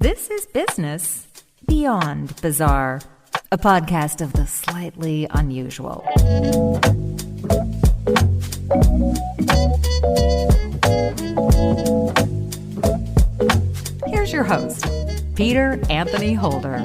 This is Business Beyond Bizarre, a podcast of the slightly unusual. Here's your host, Peter Anthony Holder.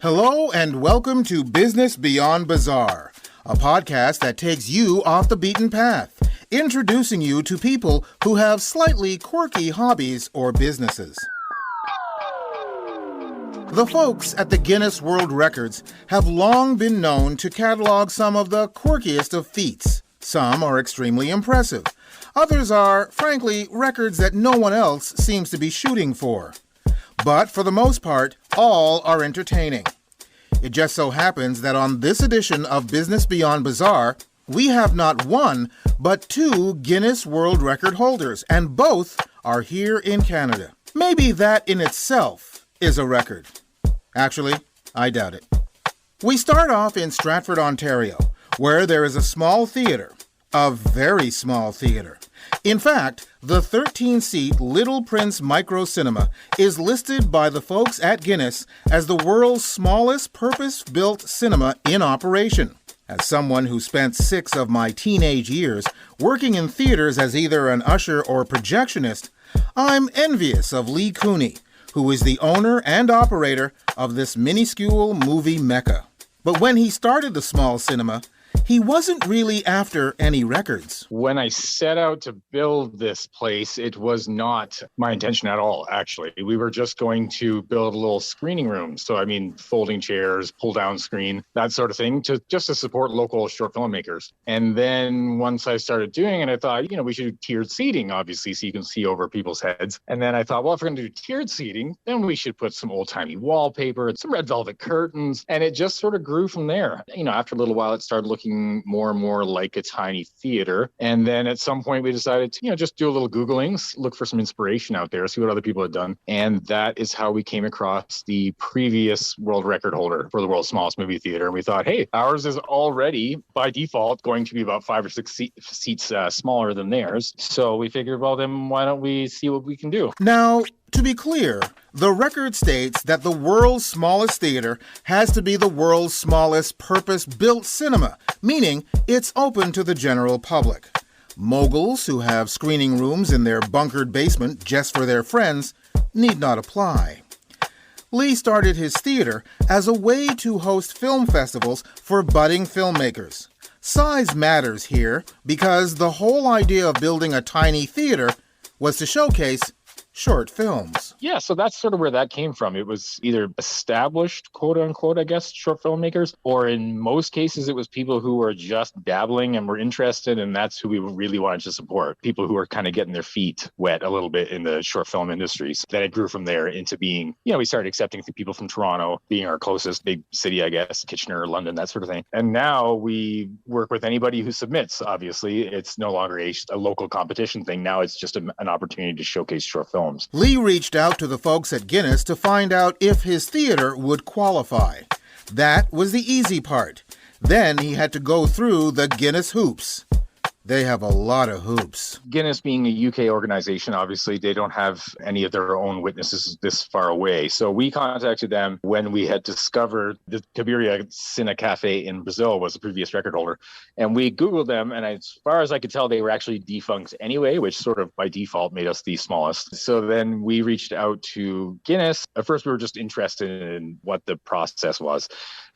Hello and welcome to Business Beyond Bizarre, a podcast that takes you off the beaten path, introducing you to people who have slightly quirky hobbies or businesses. The folks at the Guinness World Records have long been known to catalog some of the quirkiest of feats. Some are extremely impressive. Others are, frankly, records that no one else seems to be shooting for. But for the most part, all are entertaining. It just so happens that on this edition of Business Beyond Bizarre, we have not one, but two Guinness World Record holders, and both are here in Canada. Maybe that in itself is a record. Actually, I doubt it. We start off in Stratford, Ontario, where there is a small theatre, a very small theatre. In fact, the 13-seat Little Prince Micro Cinema is listed by the folks at Guinness as the world's smallest purpose-built cinema in operation. As someone who spent 6 of my teenage years working in theaters as either an usher or projectionist, I'm envious of Leigh Cooney, who is the owner and operator of this minuscule movie mecca. But when he started the small cinema, he wasn't really after any records. When I set out to build this place, it was not my intention at all, actually. We were just going to build a little screening room. So, folding chairs, pull-down screen, that sort of thing, just to support local short filmmakers. And then once I started doing it, I thought, we should do tiered seating, obviously, so you can see over people's heads. And then I thought, well, if we're going to do tiered seating, then we should put some old-timey wallpaper, some red velvet curtains. And it just sort of grew from there. After a little while, it started looking more and more like a tiny theater. And then at some point we decided to, just do a little Googling, look for some inspiration out there, see what other people had done. And that is how we came across the previous world record holder for the world's smallest movie theater. And we thought, hey, ours is already by default going to be about 5 or 6 seats smaller than theirs. So we figured, well, then why don't we see what we can do? Now, to be clear, the record states that the world's smallest theater has to be the world's smallest purpose-built cinema, meaning it's open to the general public. Moguls who have screening rooms in their bunkered basement just for their friends need not apply. Leigh started his theater as a way to host film festivals for budding filmmakers. Size matters here because the whole idea of building a tiny theater was to showcase short films. Yeah, so that's sort of where that came from. It was either established, quote unquote, short filmmakers, or in most cases, it was people who were just dabbling and were interested, and that's who we really wanted to support. People who were kind of getting their feet wet a little bit in the short film industry. So then it grew from there into being, we started accepting people from Toronto, being our closest big city, Kitchener, London, that sort of thing. And now we work with anybody who submits, obviously. It's no longer a local competition thing. Now it's just an opportunity to showcase short films. Leigh reached out to the folks at Guinness to find out if his theater would qualify. That was the easy part. Then he had to go through the Guinness hoops. They have a lot of hoops. Guinness being a UK organization, obviously, they don't have any of their own witnesses this far away. So we contacted them when we had discovered the Cabiria Cine Cafe in Brazil was the previous record holder. And we Googled them, and as far as I could tell, they were actually defunct anyway, which sort of by default made us the smallest. So then we reached out to Guinness. At first, we were just interested in what the process was.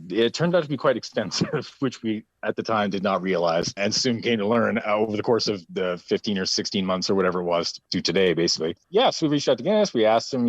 It turned out to be quite extensive, which we at the time did not realize and soon came to learn over the course of the 15 or 16 months or whatever it was to today, basically. Yeah, so we reached out to Guinness. We asked them,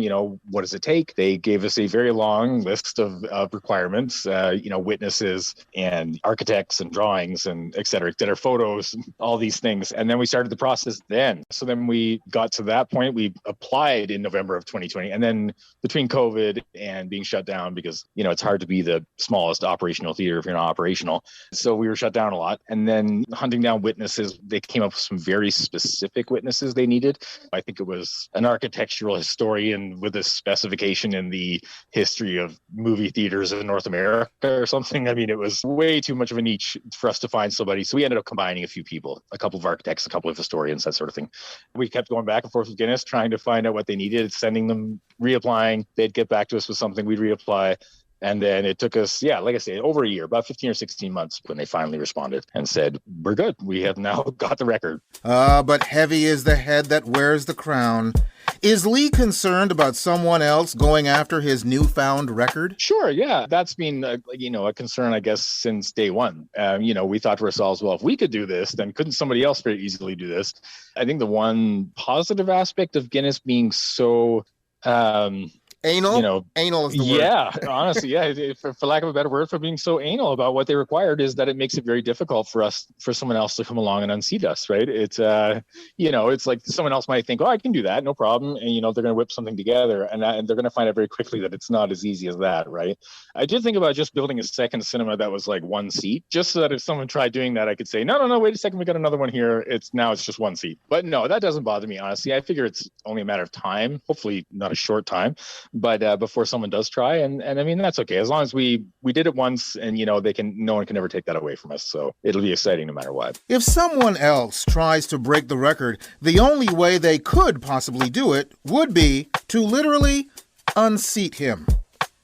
what does it take? They gave us a very long list of requirements, witnesses and architects and drawings and et cetera, photos, all these things. And then we started the process then. So then we got to that point. We applied in November of 2020. And then between COVID and being shut down, because, it's hard to be the smallest operational theater if you're not operational. So we were shut down a lot. And then hunting down witnesses witnesses. They came up with some very specific witnesses they needed. I think it was an architectural historian with a specification in the history of movie theaters in North America or something. I mean, it was way too much of a niche for us to find somebody. So we ended up combining a few people, a couple of architects, a couple of historians, that sort of thing. We kept going back and forth with Guinness, trying to find out what they needed, sending them, reapplying. They'd get back to us with something, we'd reapply. And then it took us, like I say, over a year, about 15 or 16 months when they finally responded and said, we're good. We have now got the record. But heavy is the head that wears the crown. Is Leigh concerned about someone else going after his newfound record? Sure, yeah. That's been, a concern, I guess, since day one. We thought to ourselves, well, if we could do this, then couldn't somebody else very easily do this? I think the one positive aspect of Guinness being so... Anal? Anal is the word. Yeah, honestly, yeah. For lack of a better word, for being so anal about what they required is that it makes it very difficult for someone else to come along and unseat us, right? It's, it's like someone else might think, oh, I can do that, no problem. And, they're going to whip something together and they're going to find out very quickly that it's not as easy as that, right? I did think about just building a second cinema that was like one seat, just so that if someone tried doing that, I could say, no, wait a second, we got another one here. It's just one seat. But no, that doesn't bother me, honestly. I figure it's only a matter of time, hopefully not a short time. But before someone does try, and I mean, that's okay as long as we did it once, and no one can ever take that away from us. So it'll be exciting no matter what. If someone else tries to break the record, the only way they could possibly do it would be to literally unseat him.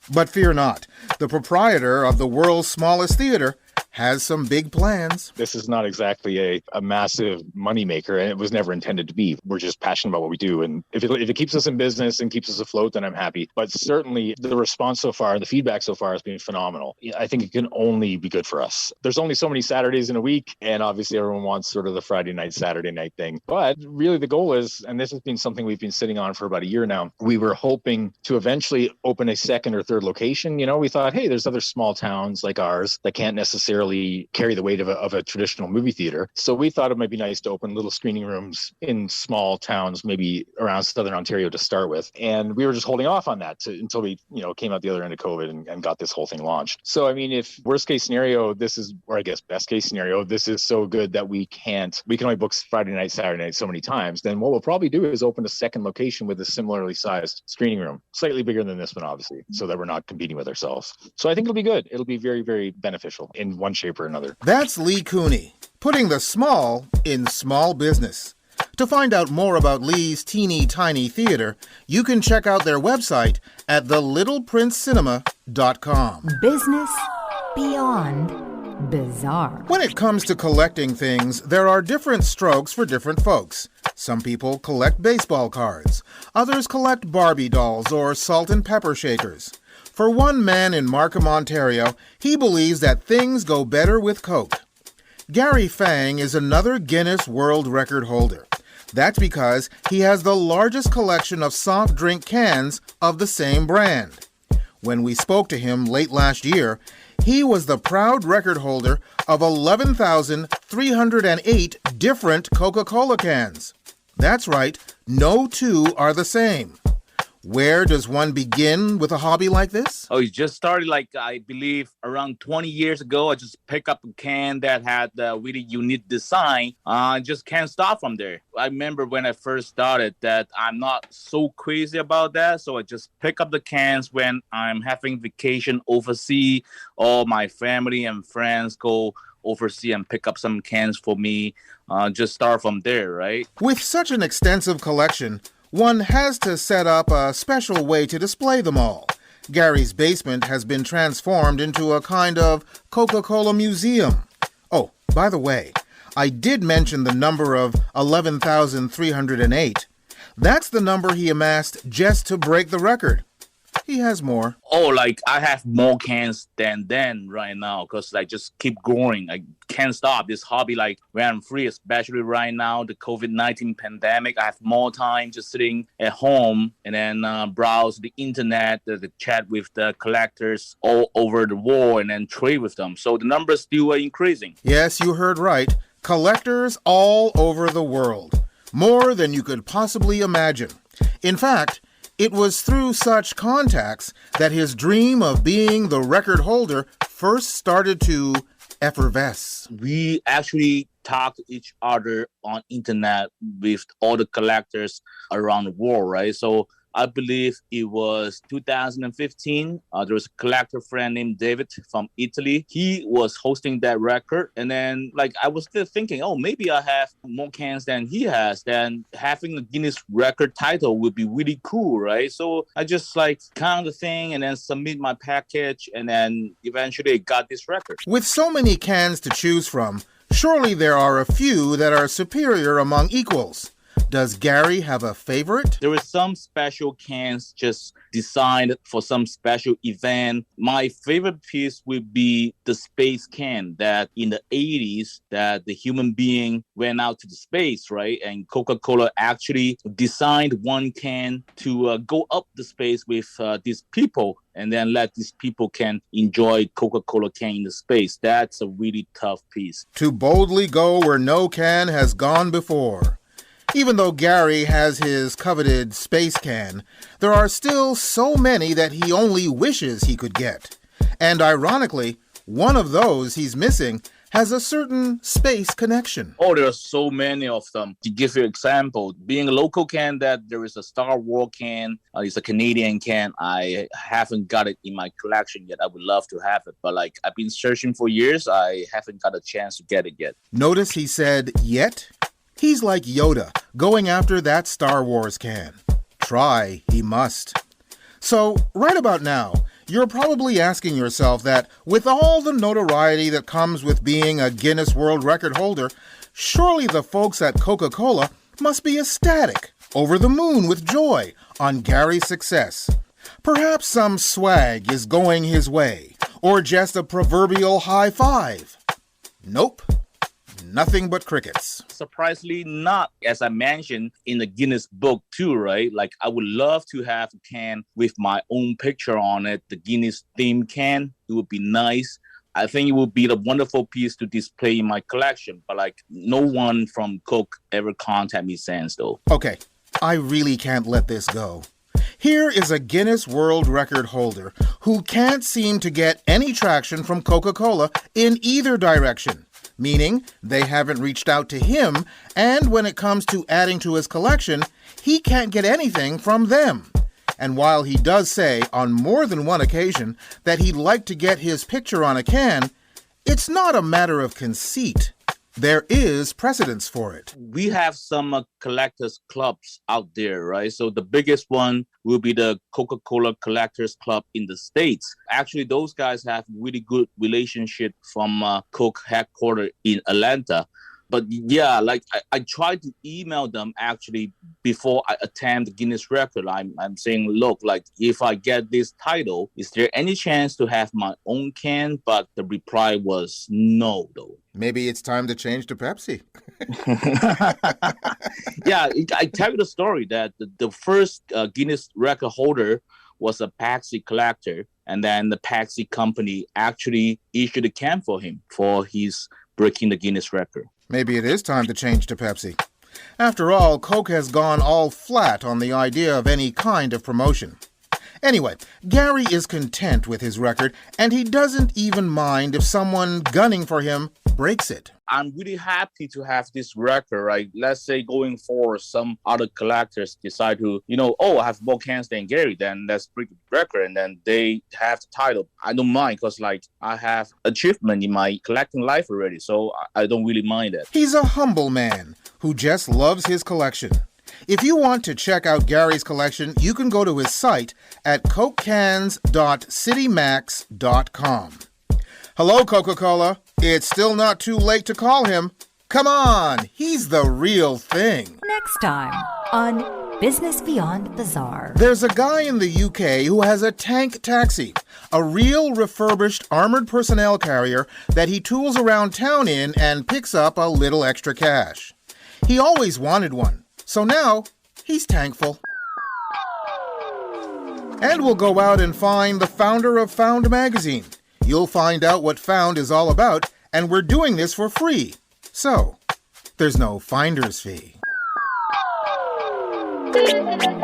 But fear not, the proprietor of the world's smallest theater has some big plans. This is not exactly a massive moneymaker, and it was never intended to be. We're just passionate about what we do. And if it keeps us in business and keeps us afloat, then I'm happy. But certainly the response so far, the feedback so far has been phenomenal. I think it can only be good for us. There's only so many Saturdays in a week, and obviously everyone wants sort of the Friday night, Saturday night thing. But really the goal is, and this has been something we've been sitting on for about a year now, we were hoping to eventually open a second or third location. We thought, hey, there's other small towns like ours that can't necessarily carry the weight of a traditional movie theater. So we thought it might be nice to open little screening rooms in small towns, maybe around Southern Ontario to start with. And we were just holding off on that until we, came out the other end of COVID and got this whole thing launched. So, I mean, if worst case scenario, or I guess best case scenario, this is so good that we can only book Friday night, Saturday night so many times, then what we'll probably do is open a second location with a similarly sized screening room, slightly bigger than this one, obviously, so that we're not competing with ourselves. So I think it'll be good. It'll be very, very beneficial in one shape or another. That's Leigh Cooney, putting the small in small business. To find out more about Leigh's teeny tiny theater, you can check out their website at thelittleprincecinema.com. Business beyond bizarre. When it comes to collecting things, there are different strokes for different folks. Some people collect baseball cards. Others collect Barbie dolls or salt and pepper shakers. For one man in Markham, Ontario, he believes that things go better with Coke. Gary Feng is another Guinness World Record holder. That's because he has the largest collection of soft drink cans of the same brand. When we spoke to him late last year, he was the proud record holder of 11,308 different Coca-Cola cans. That's right, no two are the same. Where does one begin with a hobby like this? Oh, it just started I believe around 20 years ago. I just picked up a can that had a really unique design. Just can't stop from there. I remember when I first started that I'm not so crazy about that. So I just pick up the cans when I'm having vacation overseas. All my family and friends go overseas and pick up some cans for me. Just start from there, right? With such an extensive collection, one has to set up a special way to display them all. Gary's basement has been transformed into a kind of Coca-Cola museum. Oh, by the way, I did mention the number of 11,308. That's the number he amassed just to break the record. He has more. Oh, I have more cans than then right now because I just keep growing. I can't stop this hobby when I'm free, especially right now, the COVID-19 pandemic. I have more time just sitting at home and then browse the internet, the chat with the collectors all over the world and then trade with them. So the numbers still are increasing. Yes, you heard right. Collectors all over the world. More than you could possibly imagine. In fact, it was through such contacts that his dream of being the record holder first started to effervesce. We actually talk to each other on internet with all the collectors around the world, right? So I believe it was 2015. There was a collector friend named David from Italy. He was hosting that record. And then I was still thinking, oh, maybe I have more cans than he has. Then having a Guinness record title would be really cool, right? So I just count the thing and then submit my package. And then eventually I got this record. With so many cans to choose from, surely there are a few that are superior among equals. Does Gary have a favorite? There were some special cans just designed for some special event. My favorite piece would be the space can that in the 80s that the human being went out to the space, right? And Coca-Cola actually designed one can to go up the space with these people and then let these people can enjoy Coca-Cola can in the space. That's a really tough piece. To boldly go where no can has gone before. Even though Gary has his coveted space can, there are still so many that he only wishes he could get. And ironically, one of those he's missing has a certain space connection. Oh, there are so many of them. To give you an example, being a local can, that there is a Star Wars can, it's a Canadian can. I haven't got it in my collection yet. I would love to have it, but I've been searching for years. I haven't got a chance to get it yet. Notice he said, yet? He's like Yoda, going after that Star Wars can. Try, he must. So, right about now, you're probably asking yourself that with all the notoriety that comes with being a Guinness World Record holder, surely the folks at Coca-Cola must be ecstatic, over the moon with joy on Gary's success. Perhaps some swag is going his way, or just a proverbial high five. Nope. Nothing but crickets. Surprisingly not, as I mentioned in the Guinness book too, right? I would love to have a can with my own picture on it, the Guinness theme can. It would be nice. I think it would be a wonderful piece to display in my collection, but no one from Coke ever contacted me since though. Okay, I really can't let this go. Here is a Guinness World Record holder who can't seem to get any traction from Coca-Cola in either direction. Meaning they haven't reached out to him, and when it comes to adding to his collection, he can't get anything from them. And while he does say on more than one occasion that he'd like to get his picture on a can, it's not a matter of conceit. There is precedence for it. We have some collectors clubs out there, right? So the biggest one will be the Coca-Cola Collectors Club in the States. Actually, those guys have really good relationship from Coke headquarters in Atlanta. But yeah, I tried to email them actually before I attend the Guinness record. I'm saying, look, if I get this title, is there any chance to have my own can? But the reply was no, though. Maybe it's time to change to Pepsi. Yeah, I tell you the story that the first Guinness record holder was a Pepsi collector. And then the Pepsi company actually issued a can for him for his breaking the Guinness record. Maybe it is time to change to Pepsi. After all, Coke has gone all flat on the idea of any kind of promotion. Anyway, Gary is content with his record, and he doesn't even mind if someone gunning for him breaks it. I'm really happy to have this record, right? Let's say going forward, some other collectors decide to, I have more cans than Gary, then let's break the record, and then they have the title. I don't mind, because I have achievement in my collecting life already, so I don't really mind it. He's a humble man who just loves his collection. If you want to check out Gary's collection, you can go to his site at cokecans.citymax.com. Hello, Coca-Cola. It's still not too late to call him. Come on, he's the real thing. Next time on Business Beyond Bizarre. There's a guy in the UK who has a tank taxi, a real refurbished armored personnel carrier that he tools around town in and picks up a little extra cash. He always wanted one, so now he's thankful. And we'll go out and find the founder of Found magazine. You'll find out what Found is all about, and we're doing this for free. So, there's no finder's fee.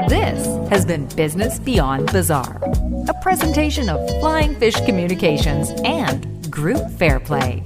This has been Business Beyond Bizarre, a presentation of Flying Fish Communications and Group Fair Play.